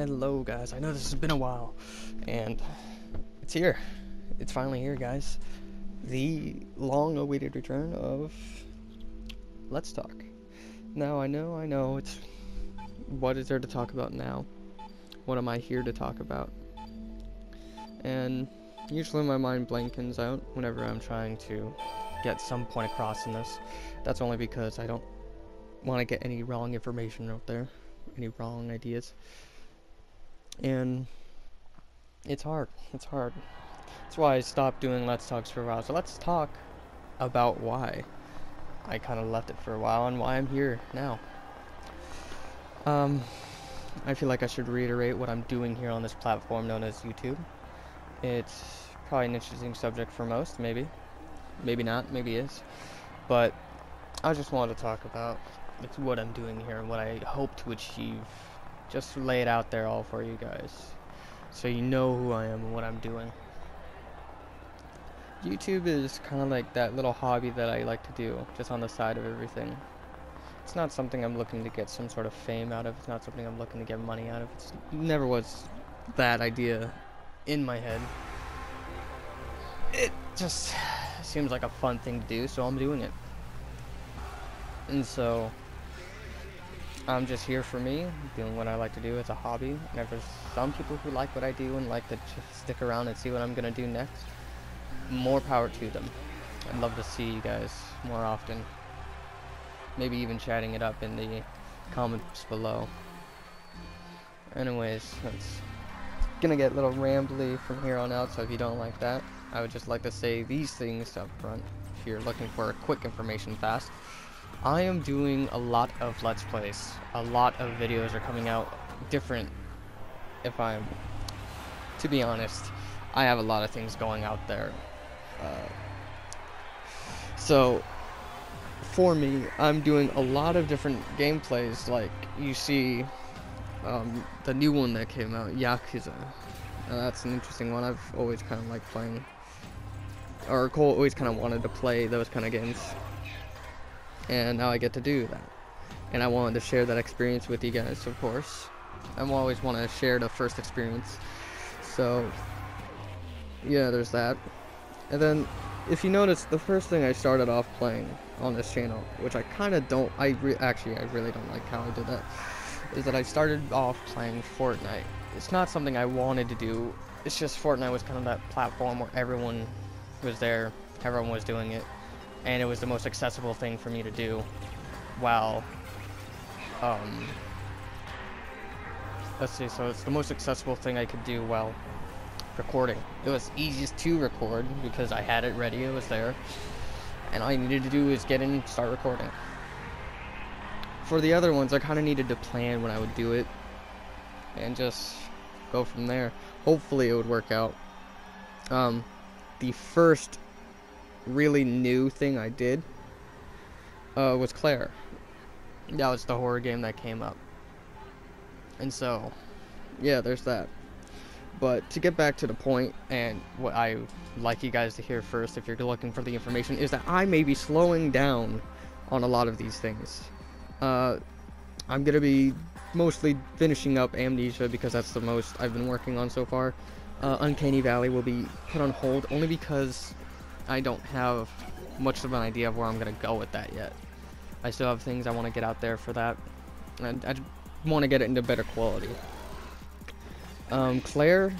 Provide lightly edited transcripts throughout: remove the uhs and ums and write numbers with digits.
Hello guys, I know this has been a while, and it's here. It's finally here, guys. The long-awaited return of Let's Talk. Now, I know, it's... What is there to talk about now? What am I here to talk about? And usually my mind blankens out whenever I'm trying to get some point across in this. That's only because I don't want to get any wrong information out there, any wrong ideas. And it's hard. That's why I stopped doing Let's Talks for a while. So let's talk about why I kind of left it for a while and why I'm here now. I feel like I should reiterate what I'm doing here on this platform known as YouTube. It's probably an interesting subject for most, maybe not, maybe is, but I just wanted to talk about what I'm doing here and what I hope to achieve. Just lay it out there all for you guys, so you know who I am and what I'm doing. YouTube is kind of like that little hobby that I like to do, just on the side of everything. It's not something I'm looking to get some sort of fame out of. It's not something I'm looking to get money out of. It never was that idea in my head. It just seems like a fun thing to do, so I'm doing it. And so I'm just here for me, doing what I like to do. It's a hobby. And if there's some people who like what I do and like to just stick around and see what I'm gonna do next, more power to them. I'd love to see you guys more often. Maybe even chatting it up in the comments below. Anyways, it's gonna get a little rambly from here on out, so if you don't like that, I would just like to say these things up front. If you're looking for quick information fast, I am doing a lot of Let's Plays. A lot of videos are coming out different. To be honest, I have a lot of things going out there. So, for me, I'm doing a lot of different gameplays. Like, you see the new one that came out, Yakuza. That's an interesting one. I've always kind of liked playing, or Cole always kind of wanted to play those kind of games. And now I get to do that. And I wanted to share that experience with you guys, of course. I always want to share the first experience. So, yeah, there's that. And then, if you notice, the first thing I started off playing on this channel, which I kind of don't, I really don't like how I did that, is that I started off playing Fortnite. It's not something I wanted to do. It's just Fortnite was kind of that platform where everyone was there, everyone was doing it. And it was the most accessible thing for me to do while, let's see, so it's the most accessible thing I could do while recording. It was easiest to record because I had it ready, it was there, and all I needed to do was get in and start recording. For the other ones, I kind of needed to plan when I would do it, and just go from there. Hopefully it would work out. The first really new thing I did was Claire. That was the horror game that came up. And so, yeah, there's that. But to get back to the point, and what I would like you guys to hear first, if you're looking for the information, is that I may be slowing down on a lot of these things. I'm going to be mostly finishing up Amnesia because that's the most I've been working on so far. Uncanny Valley will be put on hold only because I don't have much of an idea of where I'm going to go with that yet. I still have things I want to get out there for that. And I want to get it into better quality. Claire,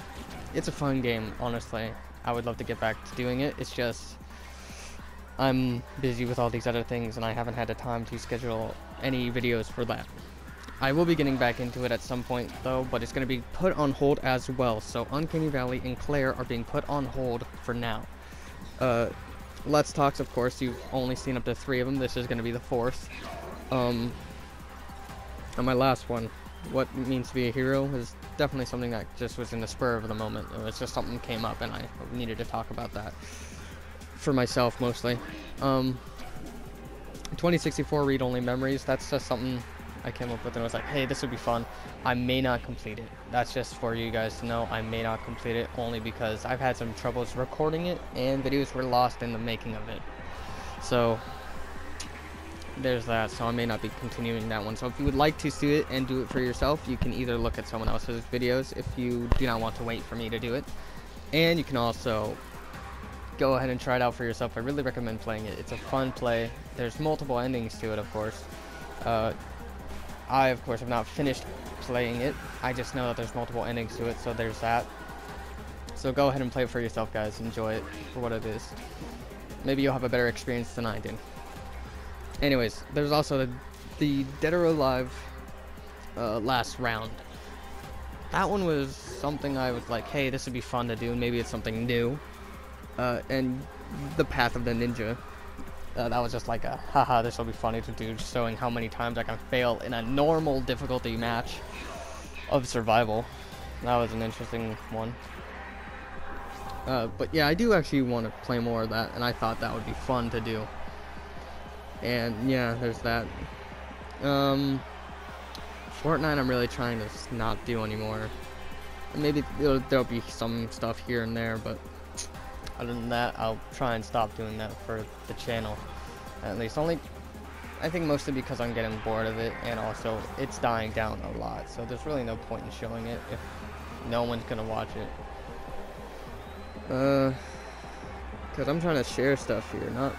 it's a fun game, honestly. I would love to get back to doing it. It's just, I'm busy with all these other things and I haven't had the time to schedule any videos for that. I will be getting back into it at some point though, but it's going to be put on hold as well. So Uncanny Valley and Claire are being put on hold for now. Let's Talks, of course, you've only seen up to 3 of them. This is going to be the 4th. And my last one, What It Means to Be a Hero, is definitely something that just was in the spur of the moment. It was just something that came up and I needed to talk about that for myself mostly. 2064 read-only memories, that's just something I came up with and I was like, hey, this would be fun. I may not complete it. That's just for you guys to know. I may not complete it only because I've had some troubles recording it and videos were lost in the making of it. So there's that, so I may not be continuing that one. So if you would like to see it and do it for yourself, you can either look at someone else's videos if you do not want to wait for me to do it, and you can also go ahead and try it out for yourself. I really recommend playing it. It's a fun play. There's multiple endings to it, of course. I, of course, have not finished playing it. I just know that there's multiple endings to it, so there's that. So go ahead and play it for yourself, guys. Enjoy it for what it is. Maybe you'll have a better experience than I did. Anyways, there's also the Dead or Alive last round. That one was something I was like, hey, this would be fun to do. Maybe it's something new. And the Path of the Ninja. That was just like a, haha, this will be funny to do, just showing how many times I can fail in a normal difficulty match of survival. That was an interesting one. But yeah, I do actually want to play more of that, and I thought that would be fun to do. And yeah, there's that. Fortnite I'm really trying to not do anymore. Maybe there'll be some stuff here and there, but other than that, I'll try and stop doing that for the channel. At least I think mostly because I'm getting bored of it, and also it's dying down a lot, so there's really no point in showing it if no one's gonna watch it. Because I'm trying to share stuff here, not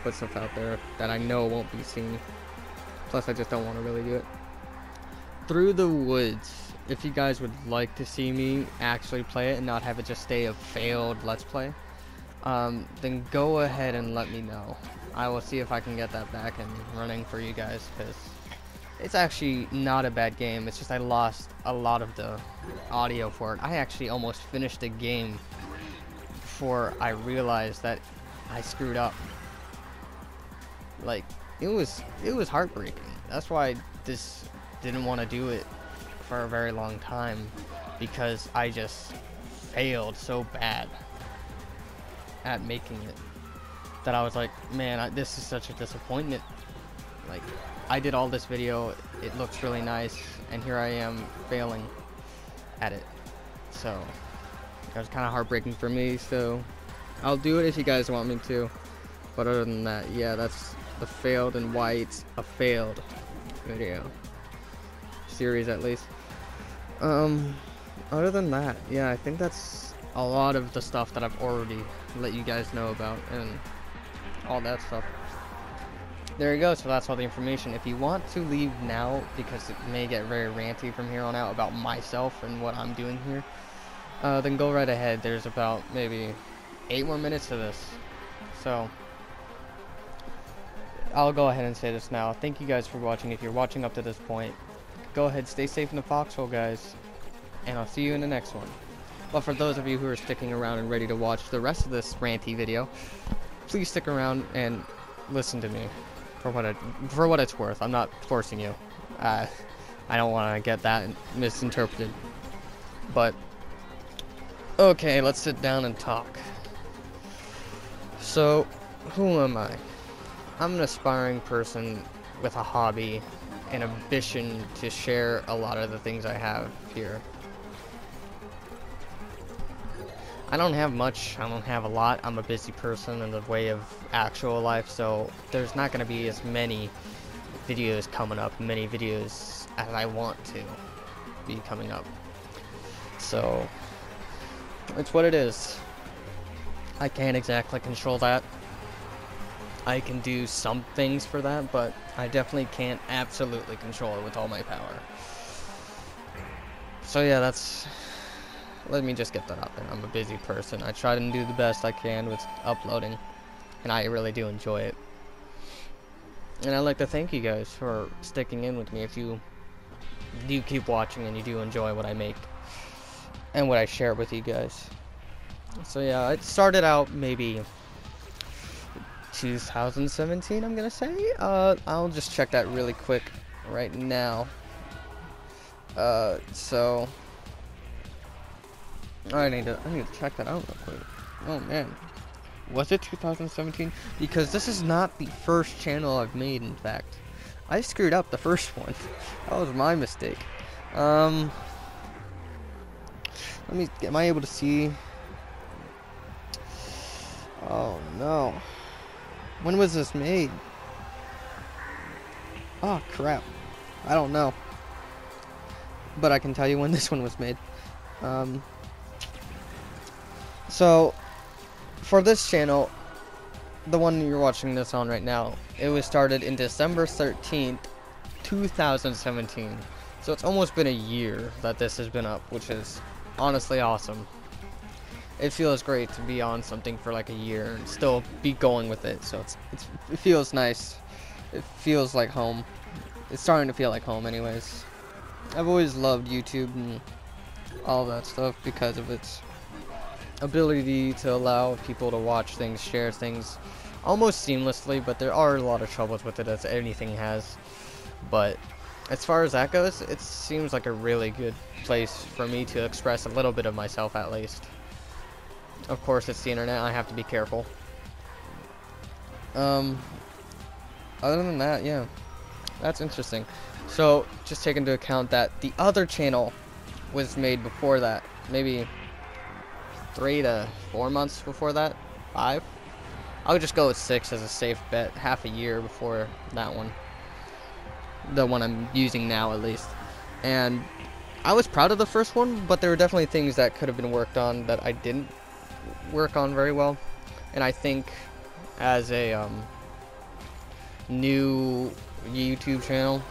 put stuff out there that I know won't be seen. Plus, I just don't want to really do it. Through the Woods, if you guys would like to see me actually play it and not have it just stay a failed Let's Play, then go ahead and let me know. I will see if I can get that back and running for you guys, because it's actually not a bad game. It's just I lost a lot of the audio for it. I actually almost finished the game before I realized that I screwed up. Like, it was heartbreaking. That's why I just didn't want to do it for a very long time, because I just failed so bad at making it that I was like, man, this is such a disappointment. Like, I did all this video, it looks really nice, and here I am failing at it. So it was kind of heartbreaking for me, so I'll do it if you guys want me to. But other than that, yeah, that's the failed and why it's a failed video series, at least. Other than that, yeah, I think that's a lot of the stuff that I've already let you guys know about and all that stuff. There you go. So that's all the information. If you want to leave now, because it may get very ranty from here on out about myself and what I'm doing here, then go right ahead. There's about maybe 8 more minutes to this, so I'll go ahead and say this now. Thank you guys for watching. If you're watching up to this point, go ahead, stay safe in the foxhole, guys, and I'll see you in the next one. But for those of you who are sticking around and ready to watch the rest of this ranty video, please stick around and listen to me for what it's worth. I'm not forcing you. I don't want to get that misinterpreted. But okay, let's sit down and talk. So, who am I? I'm an aspiring person with a hobby and ambition to share a lot of the things I have here. I don't have much, I don't have a lot. I'm a busy person in the way of actual life, so there's not going to be as many videos coming up, many videos as I want to be coming up. So, it's what it is. I can't exactly control that. I can do some things for that, but I definitely can't absolutely control it with all my power. So yeah, let me just get that out there. I'm a busy person. I try to do the best I can with uploading, and I really do enjoy it. And I'd like to thank you guys for sticking in with me. If you do keep watching and you do enjoy what I make and what I share with you guys. So yeah, it started out maybe 2017, I'm gonna say. I'll just check that really quick right now. So I need to check that out real quick. Oh man, was it 2017? Because this is not the first channel I've made. In fact, I screwed up the first one. That was my mistake. Let me. Am I able to see? Oh no. When was this made? Oh crap, I don't know, but I can tell you when this one was made. So for this channel, the one you're watching this on right now, it was started in December 13th, 2017. So it's almost been a year that this has been up, which is honestly awesome. It feels great to be on something for like a year and still be going with it. So it feels nice. It feels like home. It's starting to feel like home anyways. I've always loved YouTube and all that stuff because of its ability to allow people to watch things, share things almost seamlessly, but there are a lot of troubles with it, as anything has. But as far as that goes, it seems like a really good place for me to express a little bit of myself, at least. Of course, it's the internet, I have to be careful. Other than that, yeah, that's interesting. So just take into account that the other channel was made before that, maybe 3 to 4 months before that, 5. I would just go with 6 as a safe bet, half a year before that one, the one I'm using now at least. And I was proud of the first one, but there were definitely things that could have been worked on that I didn't work on very well. And I think as a new YouTube channel,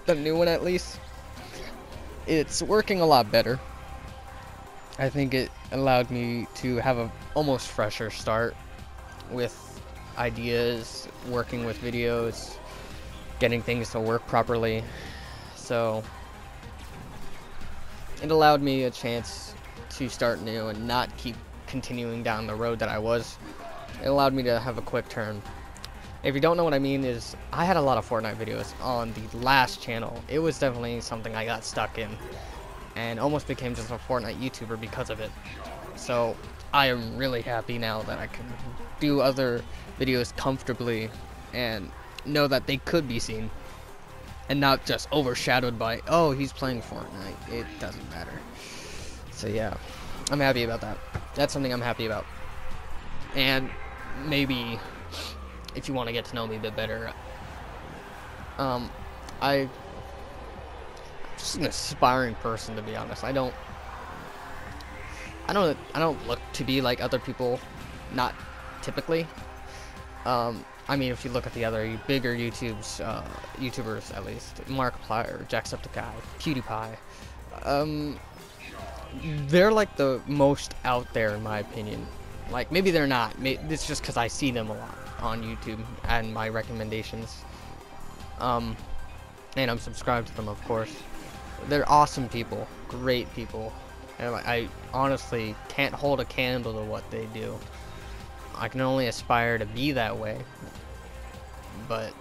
the new one at least, it's working a lot better. I think it allowed me to have a almost fresher start with ideas, working with videos, getting things to work properly. So it allowed me a chance to start new and not keep continuing down the road that I was. It allowed me to have a quick turn. If you don't know what I mean, is I had a lot of Fortnite videos on the last channel. It was definitely something I got stuck in and almost became just a Fortnite YouTuber because of it. So I am really happy now that I can do other videos comfortably and know that they could be seen and not just overshadowed by, oh, he's playing Fortnite. It doesn't matter. So yeah, I'm happy about that. That's something I'm happy about. And maybe if you want to get to know me a bit better, I'm just an aspiring person, to be honest. I don't look to be like other people, not typically. I mean, if you look at the other bigger YouTubers, at least, Markiplier, Jacksepticeye, PewDiePie, they're like the most out there in my opinion. Like, maybe they're not. It's just because I see them a lot on YouTube and my recommendations. And I'm subscribed to them, of course. They're awesome people, great people. And I honestly can't hold a candle to what they do. I can only aspire to be that way. But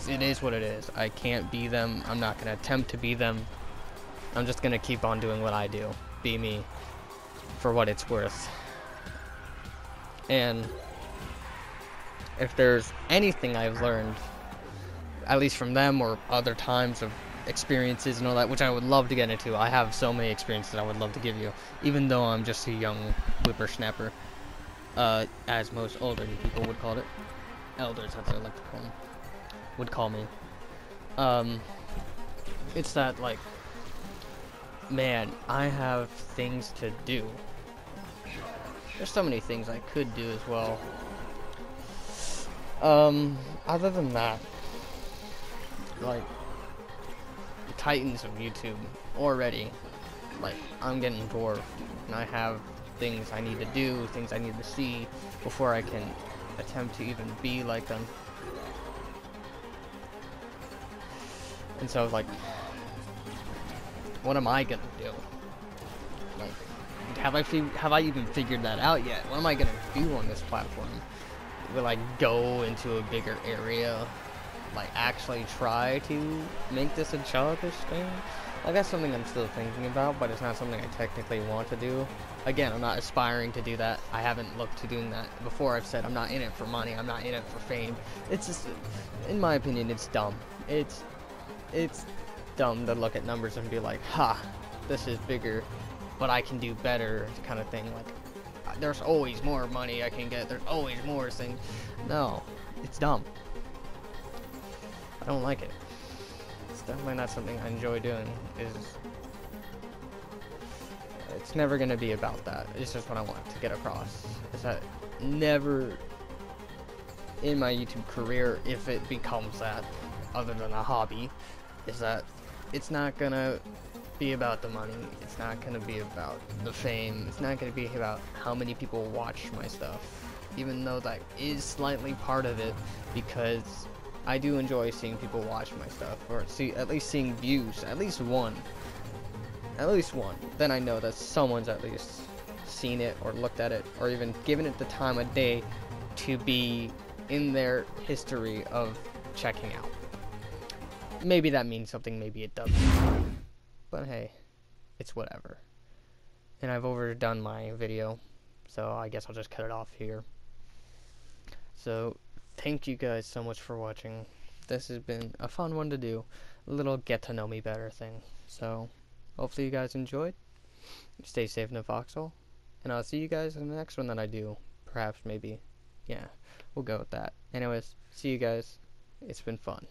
it is what it is. I can't be them. I'm not going to attempt to be them. I'm just going to keep on doing what I do. Be me. For what it's worth. And if there's anything I've learned, at least from them or other times of experiences and all that, which I would love to get into. I have so many experiences I would love to give you, even though I'm just a young whippersnapper, as most older people would call it. Elders, that's what I like to call them. Would call me. It's that, like, man, I have things to do. There's so many things I could do as well. Other than that, like, the titans of YouTube already, like, I'm getting dwarfed, and I have things I need to do, things I need to see before I can attempt to even be like them. And so, like, what am I gonna do? Like, have I even figured that out yet? What am I gonna do on this platform? Will I go into a bigger area? Like, actually try to make this a childish thing? Like, that's something I'm still thinking about, but it's not something I technically want to do. Again, I'm not aspiring to do that. I haven't looked to doing that. Before, I've said I'm not in it for money, I'm not in it for fame. It's just, in my opinion, it's dumb. It's dumb to look at numbers and be like, ha, this is bigger, but I can do better, kind of thing. Like, there's always more money I can get, there's always more things. No, it's dumb. I don't like it. It's definitely not something I enjoy doing. It's never gonna be about that. It's just what I want to get across. Is that never in my YouTube career, if it becomes that, other than a hobby, is that it's not gonna be about the money. It's not gonna be about the fame. It's not gonna be about how many people watch my stuff, even though that is slightly part of it, because I do enjoy seeing people watch my stuff, or at least seeing views, at least one. Then I know that someone's at least seen it or looked at it or even given it the time of day to be in their history of checking out. Maybe that means something, maybe it doesn't. But hey, it's whatever. And I've overdone my video, so I guess I'll just cut it off here. So, thank you guys so much for watching. This has been a fun one to do. A little get to know me better thing. So, hopefully you guys enjoyed. Stay safe in the foxhole. And I'll see you guys in the next one that I do. Perhaps, maybe. Yeah, we'll go with that. Anyways, see you guys. It's been fun.